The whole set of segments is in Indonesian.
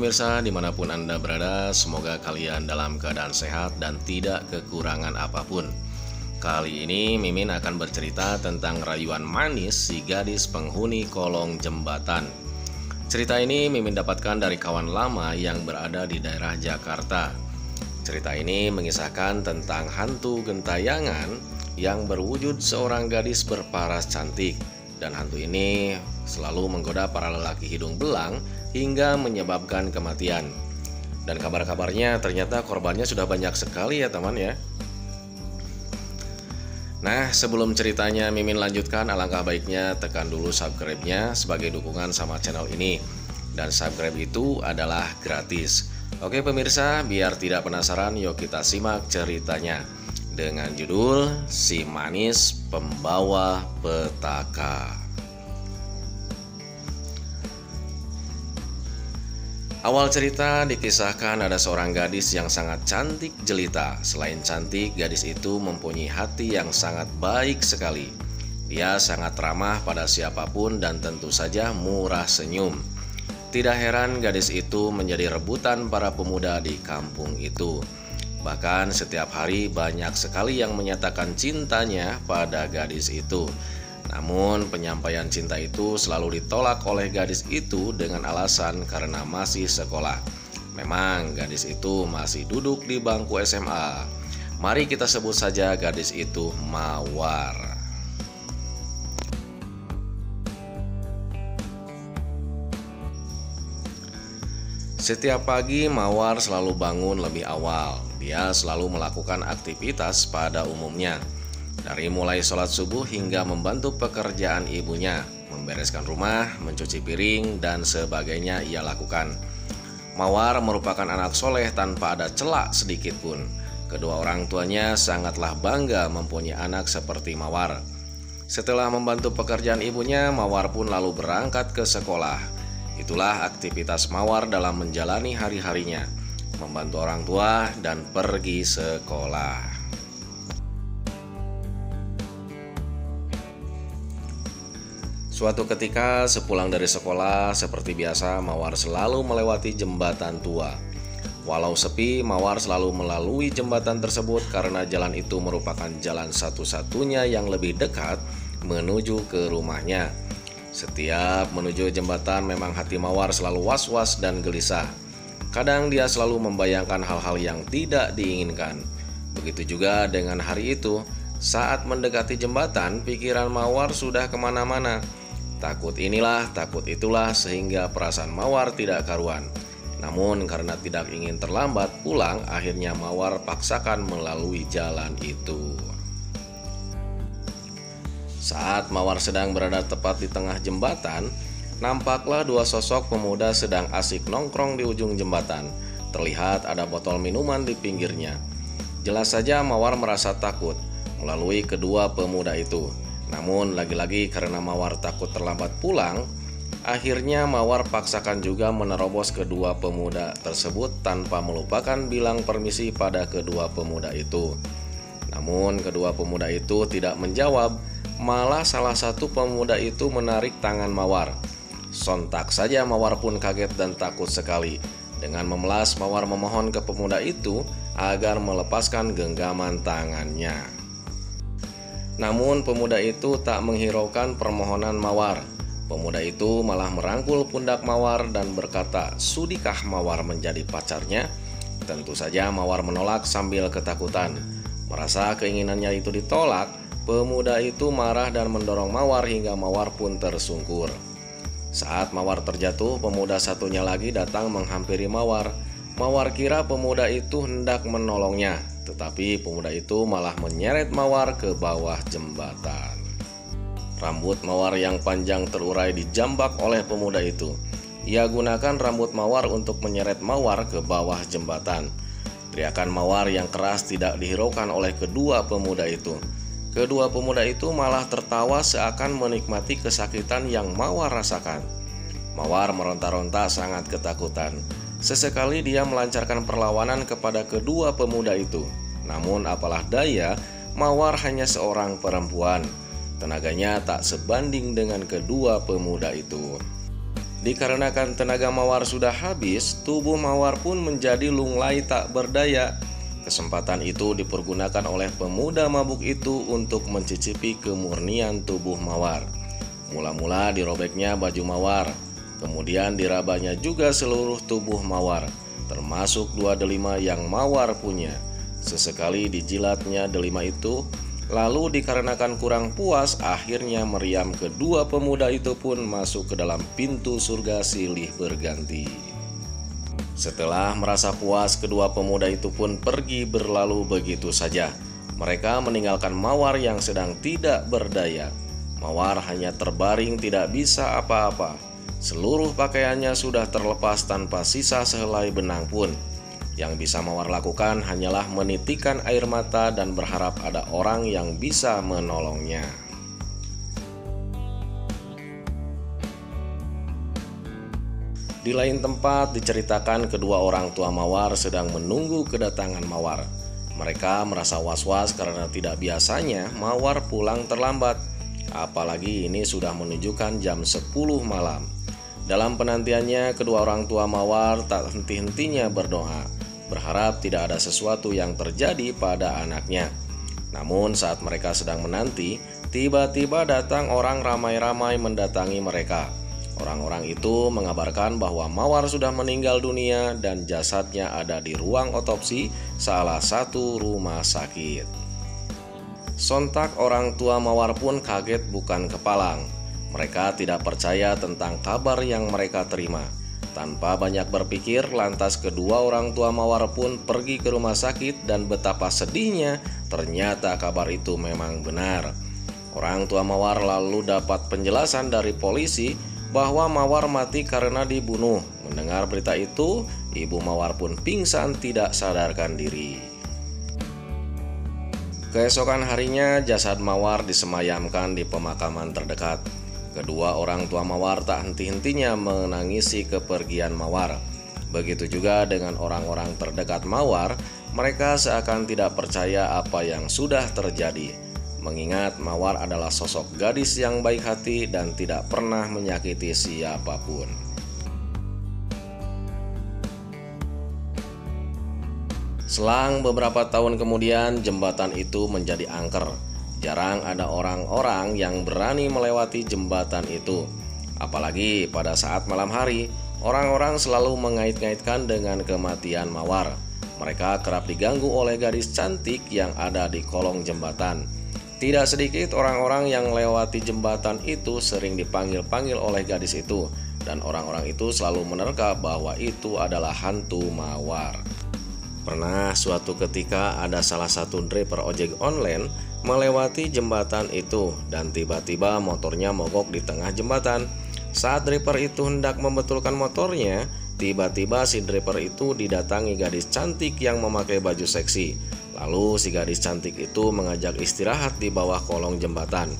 pemirsa dimanapun Anda berada, semoga kalian dalam keadaan sehat dan tidak kekurangan apapun. Kali ini Mimin akan bercerita tentang rayuan manis si gadis penghuni kolong jembatan. Cerita ini Mimin dapatkan dari kawan lama yang berada di daerah Jakarta. Cerita ini mengisahkan tentang hantu gentayangan yang berwujud seorang gadis berparas cantik. Dan hantu ini selalu menggoda para lelaki hidung belang hingga menyebabkan kematian. Dan kabar-kabarnya ternyata korbannya sudah banyak sekali ya teman ya. Nah, sebelum ceritanya Mimin lanjutkan, alangkah baiknya tekan dulu subscribe-nya sebagai dukungan sama channel ini. Dan subscribe itu adalah gratis. Oke pemirsa, biar tidak penasaran, yuk kita simak ceritanya. Dengan judul Si Manis Pembawa Petaka. Awal cerita dikisahkan ada seorang gadis yang sangat cantik jelita. Selain cantik, gadis itu mempunyai hati yang sangat baik sekali. Dia sangat ramah pada siapapun dan tentu saja murah senyum. Tidak heran gadis itu menjadi rebutan para pemuda di kampung itu. Bahkan setiap hari banyak sekali yang menyatakan cintanya pada gadis itu. Namun penyampaian cinta itu selalu ditolak oleh gadis itu dengan alasan karena masih sekolah. Memang gadis itu masih duduk di bangku SMA. Mari kita sebut saja gadis itu Mawar. Setiap pagi Mawar selalu bangun lebih awal. Dia selalu melakukan aktivitas pada umumnya. Dari mulai sholat subuh hingga membantu pekerjaan ibunya, membereskan rumah, mencuci piring, dan sebagainya ia lakukan. Mawar merupakan anak soleh tanpa ada celak sedikit pun. Kedua orang tuanya sangatlah bangga mempunyai anak seperti Mawar. Setelah membantu pekerjaan ibunya, Mawar pun lalu berangkat ke sekolah. Itulah aktivitas Mawar dalam menjalani hari-harinya, membantu orang tua dan pergi sekolah. Suatu ketika sepulang dari sekolah, seperti biasa Mawar selalu melewati jembatan tua. Walau sepi, Mawar selalu melalui jembatan tersebut karena jalan itu merupakan jalan satu-satunya yang lebih dekat menuju ke rumahnya. Setiap menuju jembatan memang hati Mawar selalu was-was dan gelisah. Kadang dia selalu membayangkan hal-hal yang tidak diinginkan. Begitu juga dengan hari itu, saat mendekati jembatan, pikiran Mawar sudah kemana-mana. Takut inilah, takut itulah, sehingga perasaan Mawar tidak karuan. Namun karena tidak ingin terlambat pulang, akhirnya Mawar paksakan melalui jalan itu. Saat Mawar sedang berada tepat di tengah jembatan, nampaklah dua sosok pemuda sedang asik nongkrong di ujung jembatan. Terlihat ada botol minuman di pinggirnya. Jelas saja Mawar merasa takut melalui kedua pemuda itu. Namun lagi-lagi karena Mawar takut terlambat pulang, akhirnya Mawar paksakan juga menerobos kedua pemuda tersebut tanpa melupakan bilang permisi pada kedua pemuda itu. Namun kedua pemuda itu tidak menjawab. Malah salah satu pemuda itu menarik tangan Mawar. Sontak saja Mawar pun kaget dan takut sekali. Dengan memelas, Mawar memohon ke pemuda itu agar melepaskan genggaman tangannya. Namun pemuda itu tak menghiraukan permohonan Mawar. Pemuda itu malah merangkul pundak Mawar dan berkata, "Sudikah Mawar menjadi pacarnya?" Tentu saja Mawar menolak sambil ketakutan. Merasa keinginannya itu ditolak, pemuda itu marah dan mendorong Mawar hingga Mawar pun tersungkur. Saat Mawar terjatuh, pemuda satunya lagi datang menghampiri Mawar. Mawar kira pemuda itu hendak menolongnya, tetapi pemuda itu malah menyeret Mawar ke bawah jembatan. Rambut Mawar yang panjang terurai dijambak oleh pemuda itu. Ia gunakan rambut Mawar untuk menyeret Mawar ke bawah jembatan. Teriakan Mawar yang keras tidak dihiraukan oleh kedua pemuda itu. Kedua pemuda itu malah tertawa seakan menikmati kesakitan yang Mawar rasakan. Mawar meronta-ronta sangat ketakutan. Sesekali dia melancarkan perlawanan kepada kedua pemuda itu. Namun apalah daya, Mawar hanya seorang perempuan. Tenaganya tak sebanding dengan kedua pemuda itu. Dikarenakan tenaga mawar sudah habis, tubuh mawar pun menjadi lunglai tak berdaya. Kesempatan itu dipergunakan oleh pemuda mabuk itu untuk mencicipi kemurnian tubuh mawar. Mula-mula dirobeknya baju mawar, kemudian dirabanya juga seluruh tubuh mawar, termasuk dua delima yang mawar punya. Sesekali dijilatnya delima itu, lalu dikarenakan kurang puas, akhirnya meriam kedua pemuda itu pun masuk ke dalam pintu surga silih berganti. Setelah merasa puas, kedua pemuda itu pun pergi berlalu begitu saja. Mereka meninggalkan mawar yang sedang tidak berdaya. Mawar hanya terbaring tidak bisa apa-apa. Seluruh pakaiannya sudah terlepas tanpa sisa sehelai benang pun. Yang bisa mawar lakukan hanyalah menitikkan air mata dan berharap ada orang yang bisa menolongnya. Di lain tempat diceritakan kedua orang tua mawar sedang menunggu kedatangan mawar. Mereka merasa was-was karena tidak biasanya mawar pulang terlambat. Apalagi ini sudah menunjukkan jam 10 malam. Dalam penantiannya, kedua orang tua mawar tak henti-hentinya berdoa, berharap tidak ada sesuatu yang terjadi pada anaknya. Namun saat mereka sedang menanti, tiba-tiba datang orang ramai-ramai mendatangi mereka. Orang-orang itu mengabarkan bahwa mawar sudah meninggal dunia dan jasadnya ada di ruang otopsi salah satu rumah sakit. Sontak orang tua mawar pun kaget bukan kepalang. Mereka tidak percaya tentang kabar yang mereka terima. Tanpa banyak berpikir, lantas kedua orang tua mawar pun pergi ke rumah sakit dan betapa sedihnya ternyata kabar itu memang benar. Orang tua mawar lalu dapat penjelasan dari polisi bahwa mawar mati karena dibunuh. Mendengar berita itu, ibu mawar pun pingsan tidak sadarkan diri. Keesokan harinya, jasad mawar disemayamkan di pemakaman terdekat. Kedua orang tua mawar tak henti-hentinya menangisi kepergian mawar. Begitu juga dengan orang-orang terdekat mawar, mereka seakan tidak percaya apa yang sudah terjadi. Mengingat mawar adalah sosok gadis yang baik hati dan tidak pernah menyakiti siapapun. Selang beberapa tahun kemudian, jembatan itu menjadi angker. Jarang ada orang-orang yang berani melewati jembatan itu. Apalagi pada saat malam hari, orang-orang selalu mengait-ngaitkan dengan kematian mawar. Mereka kerap diganggu oleh gadis cantik yang ada di kolong jembatan. Tidak sedikit orang-orang yang melewati jembatan itu sering dipanggil-panggil oleh gadis itu, dan orang-orang itu selalu menerka bahwa itu adalah hantu mawar. Pernah suatu ketika ada salah satu driver ojek online melewati jembatan itu dan tiba-tiba motornya mogok di tengah jembatan. Saat driver itu hendak membetulkan motornya, tiba-tiba si driver itu didatangi gadis cantik yang memakai baju seksi. Lalu si gadis cantik itu mengajak istirahat di bawah kolong jembatan.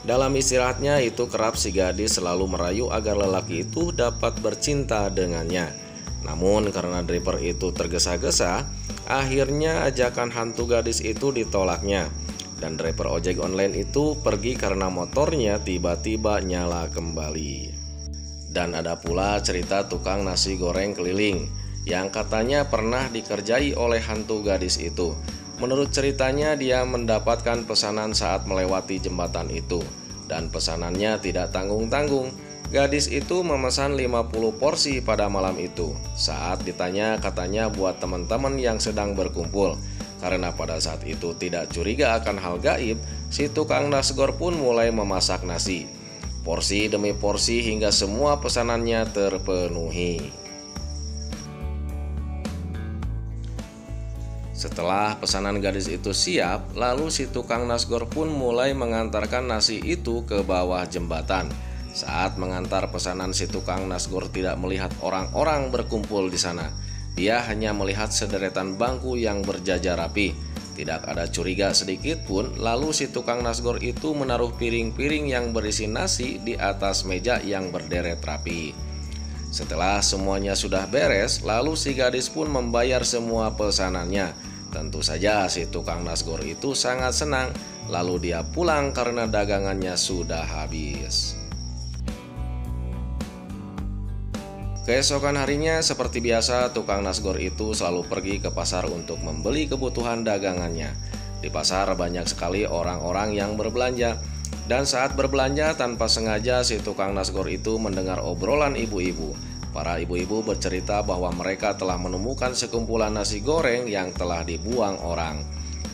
Dalam istirahatnya itu kerap si gadis selalu merayu agar lelaki itu dapat bercinta dengannya. Namun karena driver itu tergesa-gesa, akhirnya ajakan hantu gadis itu ditolaknya. Dan driver ojek online itu pergi karena motornya tiba-tiba nyala kembali. Dan ada pula cerita tukang nasi goreng keliling yang katanya pernah dikerjai oleh hantu gadis itu. Menurut ceritanya, dia mendapatkan pesanan saat melewati jembatan itu, dan pesanannya tidak tanggung-tanggung. Gadis itu memesan 50 porsi pada malam itu. Saat ditanya, katanya buat teman-teman yang sedang berkumpul. Karena pada saat itu tidak curiga akan hal gaib, si tukang nasgor pun mulai memasak nasi. Porsi demi porsi hingga semua pesanannya terpenuhi. Setelah pesanan gadis itu siap, lalu si tukang nasgor pun mulai mengantarkan nasi itu ke bawah jembatan. Saat mengantar pesanan, si tukang nasgor tidak melihat orang-orang berkumpul di sana. Dia hanya melihat sederetan bangku yang berjajar rapi. Tidak ada curiga sedikit pun, lalu si tukang nasgor itu menaruh piring-piring yang berisi nasi di atas meja yang berderet rapi. Setelah semuanya sudah beres, lalu si gadis pun membayar semua pesanannya. Tentu saja si tukang nasgor itu sangat senang, lalu dia pulang karena dagangannya sudah habis. Keesokan harinya seperti biasa tukang nasgor itu selalu pergi ke pasar untuk membeli kebutuhan dagangannya. Di pasar banyak sekali orang-orang yang berbelanja. Dan saat berbelanja tanpa sengaja si tukang nasgor itu mendengar obrolan ibu-ibu. Para ibu-ibu bercerita bahwa mereka telah menemukan sekumpulan nasi goreng yang telah dibuang orang.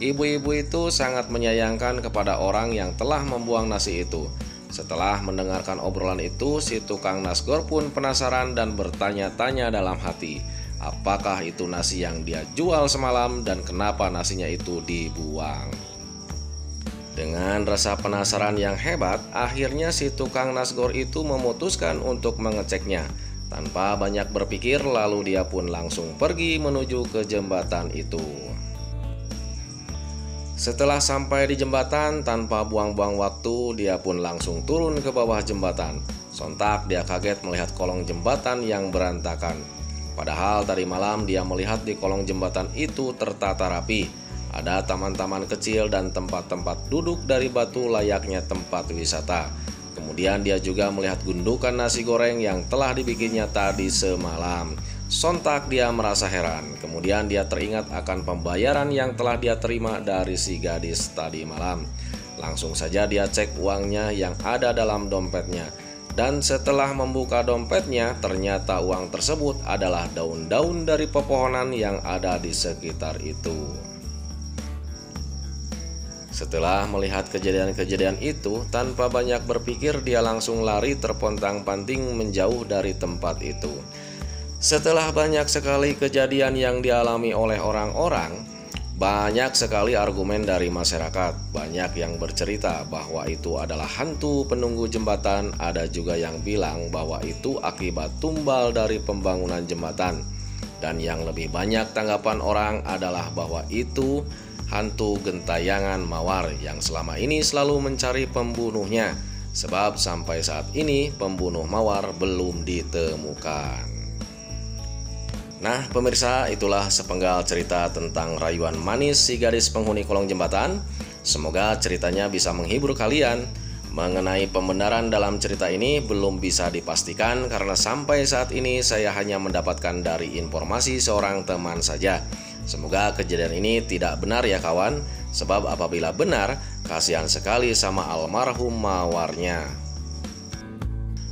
Ibu-ibu itu sangat menyayangkan kepada orang yang telah membuang nasi itu. Setelah mendengarkan obrolan itu, si tukang nasgor pun penasaran dan bertanya-tanya dalam hati, apakah itu nasi yang dia jual semalam dan kenapa nasinya itu dibuang. Dengan rasa penasaran yang hebat, akhirnya si tukang nasgor itu memutuskan untuk mengeceknya. Tanpa banyak berpikir, lalu dia pun langsung pergi menuju ke jembatan itu. Setelah sampai di jembatan, tanpa buang-buang waktu, dia pun langsung turun ke bawah jembatan. Sontak dia kaget melihat kolong jembatan yang berantakan. Padahal tadi malam dia melihat di kolong jembatan itu tertata rapi. Ada taman-taman kecil dan tempat-tempat duduk dari batu layaknya tempat wisata. Kemudian dia juga melihat gundukan nasi goreng yang telah dibikinnya tadi semalam. Sontak dia merasa heran. Kemudian dia teringat akan pembayaran yang telah dia terima dari si gadis tadi malam. Langsung saja dia cek uangnya yang ada dalam dompetnya. Dan setelah membuka dompetnya, ternyata uang tersebut adalah daun-daun dari pepohonan yang ada di sekitar itu. Setelah melihat kejadian-kejadian itu, tanpa banyak berpikir dia langsung lari terpontang-panting menjauh dari tempat itu. Setelah banyak sekali kejadian yang dialami oleh orang-orang, banyak sekali argumen dari masyarakat. Banyak yang bercerita bahwa itu adalah hantu penunggu jembatan. Ada juga yang bilang bahwa itu akibat tumbal dari pembangunan jembatan. Dan yang lebih banyak tanggapan orang adalah bahwa itu hantu gentayangan mawar yang selama ini selalu mencari pembunuhnya. Sebab sampai saat ini pembunuh mawar belum ditemukan. Nah pemirsa, itulah sepenggal cerita tentang rayuan manis si gadis penghuni kolong jembatan. Semoga ceritanya bisa menghibur kalian. Mengenai pembenaran dalam cerita ini belum bisa dipastikan karena sampai saat ini saya hanya mendapatkan dari informasi seorang teman saja. Semoga kejadian ini tidak benar ya kawan, sebab apabila benar, kasihan sekali sama almarhum mawarnya.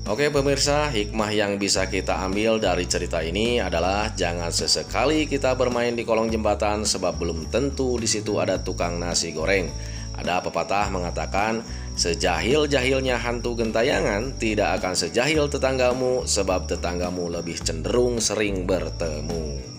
Oke pemirsa, hikmah yang bisa kita ambil dari cerita ini adalah jangan sesekali kita bermain di kolong jembatan sebab belum tentu di situ ada tukang nasi goreng. Ada pepatah mengatakan, sejahil-jahilnya hantu gentayangan tidak akan sejahil tetanggamu sebab tetanggamu lebih cenderung sering bertemu.